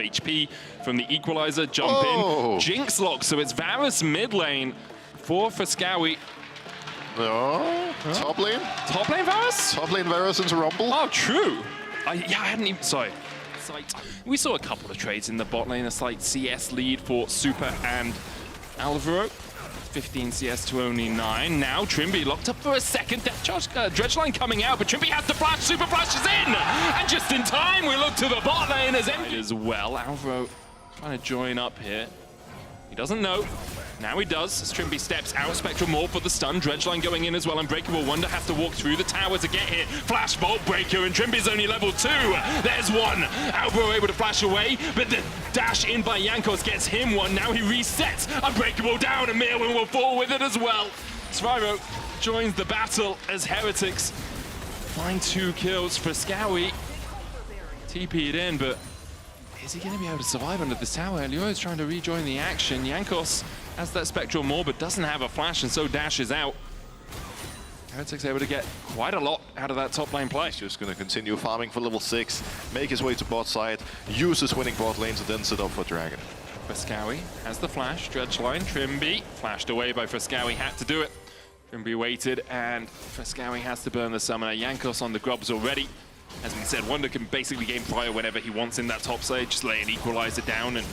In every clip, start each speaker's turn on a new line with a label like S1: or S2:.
S1: HP from the equalizer. Jump in. Jinx lock, so it's Varus mid lane for Fresskowy.
S2: No. Top lane?
S1: Top lane Varus?
S2: Top lane Varus into Rumble.
S1: Oh, true. I hadn't even... Sorry. We saw a couple of trades in the bot lane, a slight CS lead for Super and Alvaro. 15 CS to only 9. Now Trimby locked up for a second. Death charge, Dredgeline coming out, but Trimby has the flash. Super flashes in! And just in time, we look to the bot lane as empty as well. Alvaro trying to join up here. He doesn't know. Now he does, as Trimby steps out. Spectral Maul for the stun. Dredgeline going in as well. Unbreakable Wonder has to walk through the tower to get here. Flash Bolt Breaker, and Trimby's only level 2. There's one. Alvaro able to flash away, but the dash in by Jankos gets him one. Now he resets. Unbreakable down, and Mirwin will fall with it as well. Svyro joins the battle as Heretics find 2 kills. Fresskowy TP'd in, but is he going to be able to survive under this tower? Elio's trying to rejoin the action. Jankos has that Spectral Maul, but doesn't have a flash, and so dashes out. Heretics able to get quite a lot out of that top lane play.
S2: He's just going to continue farming for level 6, make his way to bot side, use his winning bot lanes, and then sit up for Dragon.
S1: Fresskowy has the flash. Dredgeline, Trimby, flashed away by Fresskowy, had to do it. Trimby waited, and Fresskowy has to burn the summoner. Jankos on the grubs already. As we said, Wonder can basically game fire whenever he wants in that top side, just lay an equalizer down, and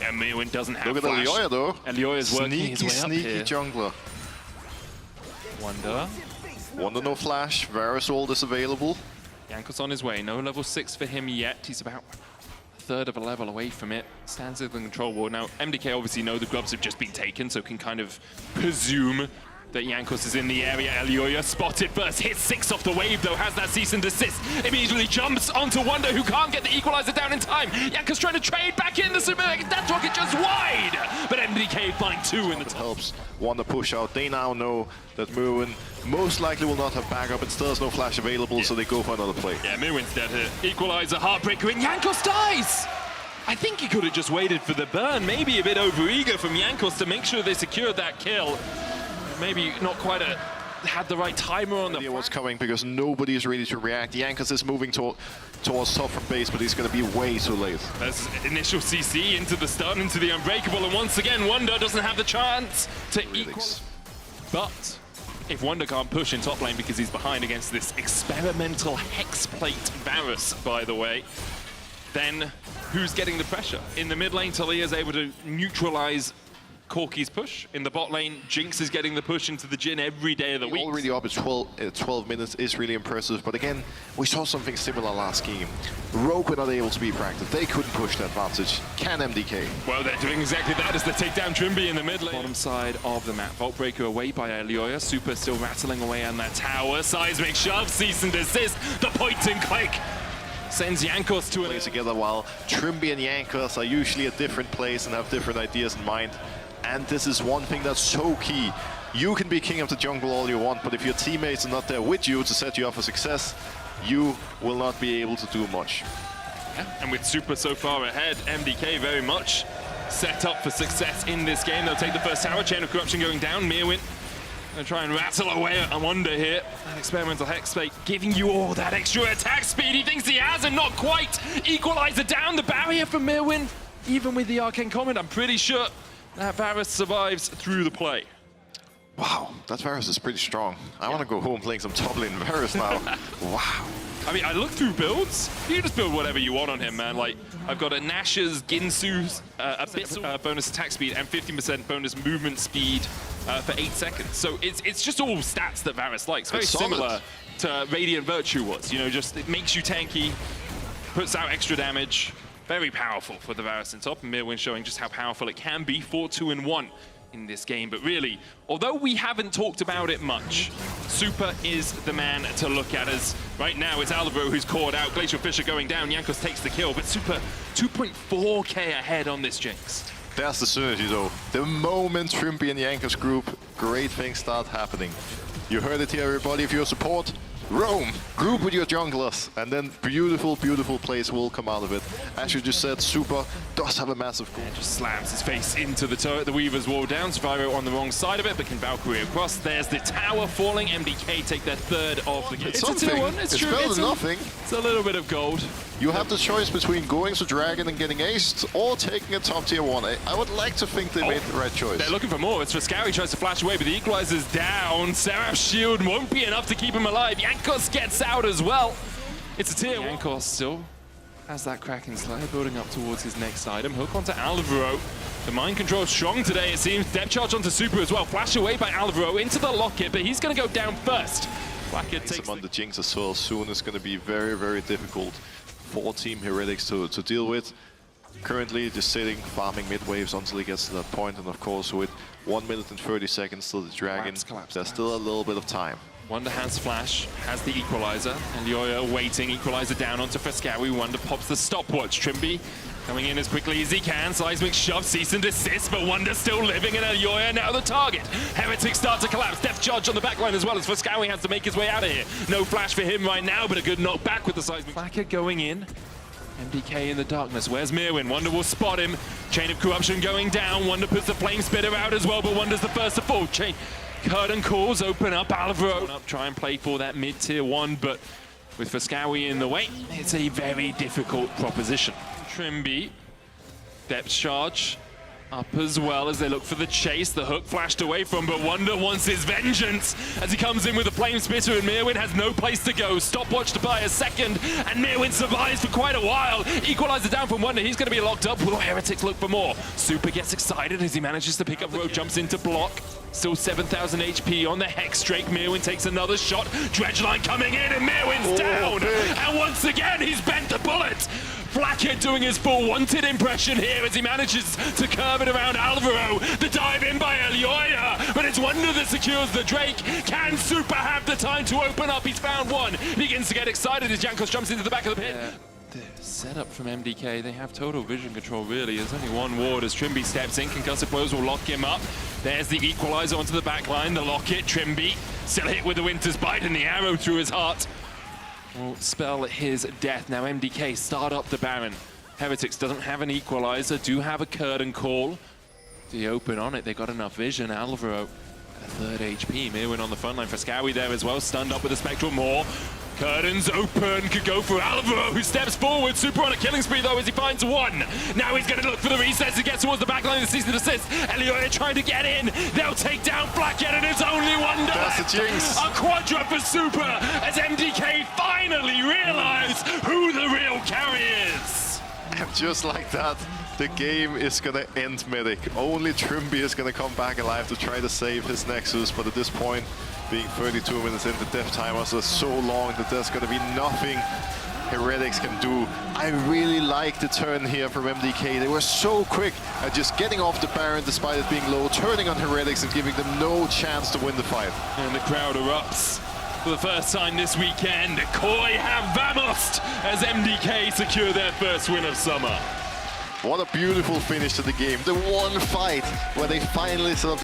S1: Mirwin doesn't have
S2: Look
S1: flash.
S2: at Elioya though.
S1: Elioya's working his way up
S2: sneaky
S1: here.
S2: jungler.
S1: Wonder
S2: no flash, Varus ult is available.
S1: Jankos on his way, no level 6 for him yet. He's about a third of a level away from it. Stands in the control ward. Now, MDK obviously know the grubs have just been taken, so can kind of presume that Jankos is in the area. Elioya spotted first, hits 6 off the wave though, has that cease and desist. Immediately jumps onto Wonder, who can't get the equalizer down in time. Jankos trying to trade back in the super, that rocket just wide! But MDK find 2 in the top.
S2: Helps Wonder push out. They now know that Mirwin most likely will not have backup, and still has no flash available, so they go for another play.
S1: Yeah, Mirwin's dead here. Equalizer, Heartbreaker, and Jankos dies! I think he could have just waited for the burn. Maybe a bit overeager from Jankos to make sure they secured that kill. Maybe not quite had the right timer on the
S2: idea what's coming, because nobody is ready to react. Jankos is moving towards top from base, but he's going to be way too late.
S1: There's initial CC into the stun, into the Unbreakable, and once again, Wonder doesn't have the chance to equal. But if Wonder can't push in top lane because he's behind against this experimental Hexplate Varus, by the way, then who's getting the pressure? In the mid lane, Talia is able to neutralize Corki's push. In the bot lane, Jinx is getting the push into the Jhin every day of the week.
S2: Already up at 12 minutes is really impressive, but again, we saw something similar last game. Rogue were not able to be proactive. They couldn't push the advantage. Can MDK?
S1: Well, they're doing exactly that as they take down Trimby in the mid lane. Bottom side of the map. Vault Breaker away by Elioya. Super still rattling away on that tower. Seismic shove, cease and desist. The point and click sends Jankos to
S2: play together, while Trimby and Jankos are usually at different places and have different ideas in mind. And this is one thing that's so key. You can be king of the jungle all you want, but if your teammates are not there with you to set you up for success, you will not be able to do much.
S1: Yeah. And with Super so far ahead, MDK very much set up for success in this game. They'll take the first tower, Chain of Corruption going down. Mirwin gonna try and rattle away at Wonder here. That experimental Hexplate giving you all that extra attack speed. He thinks he has, and not quite. Equalizer down, the barrier for Mirwin. Even with the Arcane Comment, I'm pretty sure that Varus survives through the play.
S2: Wow, that Varus is pretty strong. I want to go home playing some top lane Varus now. Wow.
S1: I mean, I looked through builds. You can just build whatever you want on him, man. Like, I've got a Nash's Ginsu's Abyssal bonus attack speed and 15% bonus movement speed for 8 seconds. So it's just all stats that Varus likes. Very similar to Radiant Virtue was. You know, just it makes you tanky, puts out extra damage. Very powerful for the Varus in top, and Mirwin showing just how powerful it can be for 2-in-1 in this game. But really, although we haven't talked about it much, Super is the man to look at. As right now it's Alvaro who's caught out, Glacial Fissure going down, Jankos takes the kill, but Super 2.4k ahead on this Jinx.
S2: That's the synergy though. The moment Trimby and Jankos group, great things start happening. You heard it here, everybody. If you're support, Roam, group with your junglers, and then beautiful, beautiful plays will come out of it. As you just said, Super does have a massive goal.
S1: Just slams his face into the turret. The Weaver's wall down. Survivor on the wrong side of it, but can Valkyrie across. There's the tower falling. MDK take their third of the game.
S2: It's
S1: a 2-1. It's true.
S2: Better than nothing.
S1: It's a little bit of gold.
S2: You have the choice between going to Dragon and getting aced, or taking a top tier 1. I would like to think they made the right choice.
S1: They're looking for more. It's for Scary, tries to flash away, but the equalizer's down. Seraph's shield won't be enough to keep him alive. Jankos gets out as well. It's a tier. Jankos still has that Kraken Slayer building up towards his next item. Hook onto Alvaro. The mind control strong today, it seems. Depth charge onto Super as well. Flash away by Alvaro into the locket, but he's going to go down first. Blackhead takes
S2: him on the Jinx as well. Soon is going to be very, very difficult for Team Heretics to deal with. Currently just sitting, farming mid waves until he gets to that point, and of course with 1 minute and 30 seconds till the Dragon, there's still a little bit of time.
S1: Wonder has flash, has the equalizer, and Yoya waiting, equalizer down onto Frescawi. Wonder pops the stopwatch. Trimby coming in as quickly as he can. Seismic shove, cease and desist, but Wonder still living, and Yoya now the target. Heretics start to collapse. Death charge on the backline as well as Frescawi has to make his way out of here. No flash for him right now, but a good knock back with the Seismic. Flacker going in. MDK in the darkness. Where's Mirwin? Wonder will spot him. Chain of Corruption going down. Wonder puts the Flame Spitter out as well, but Wonder's the first to fall. Curtain calls, open up, Alvaro. Try and play for that mid-tier 1, but with Frescawi in the way, it's a very difficult proposition. Trimby, depth charge, up as well as they look for the chase. The hook flashed away from, but Wonder wants his vengeance as he comes in with a Flame Spitter, and Mirwin has no place to go. Stopwatch to buy a second, and Mirwin survives for quite a while. Equalizer down from Wonder, he's going to be locked up. Will Heretics look for more? Super gets excited as he manages to pick up the road, jumps into block. Still 7,000 HP on the Hex Drake. Mirwin takes another shot. Dredgeline coming in, and Mirwin's down.
S2: Big.
S1: And once again, he's bent the bullet. Blackhead doing his full wanted impression here as he manages to curve it around Alvaro. The dive in by Yoya, but it's Wonder that secures the Drake. Can Super have the time to open up? He's found one. He begins to get excited as Jankos jumps into the back of the pit. The setup from MDK, they have total vision control really. There's only one ward as Trimby steps in. Concussive blows will lock him up. There's the equalizer onto the back line. The locket, Trimby still hit with the Winter's Bite, and the arrow through his heart will spell his death. Now MDK start up the Baron. Heretics doesn't have an equalizer, do have a curtain call. The open on it, they got enough vision. Alvaro, a third HP. Mirwin on the front line. Frescawi there as well, stunned up with a Spectral Maw. Curtains open, could go for Alvaro, who steps forward. Super on a killing spree though as he finds one. Now he's going to look for the resets. He gets towards the back line of the cease and desist. Elioya trying to get in. They'll take down Blackhead, and it's only Wonder
S2: That's
S1: left.
S2: the Jinx.
S1: A quadra for Super as MDK finally realize who the real carry is.
S2: And just like that, the game is gonna end Medic. Only Trimby is gonna come back alive to try to save his Nexus, but at this point, being 32 minutes in, the death timers are so long that there's gonna be nothing Heretics can do. I really like the turn here from MDK. They were so quick at just getting off the Baron despite it being low, turning on Heretics and giving them no chance to win the fight.
S1: And the crowd erupts. For the first time this weekend, Koi have vamoosed as MDK secure their first win of summer.
S2: What a beautiful finish to the game. The one fight where they finally sort of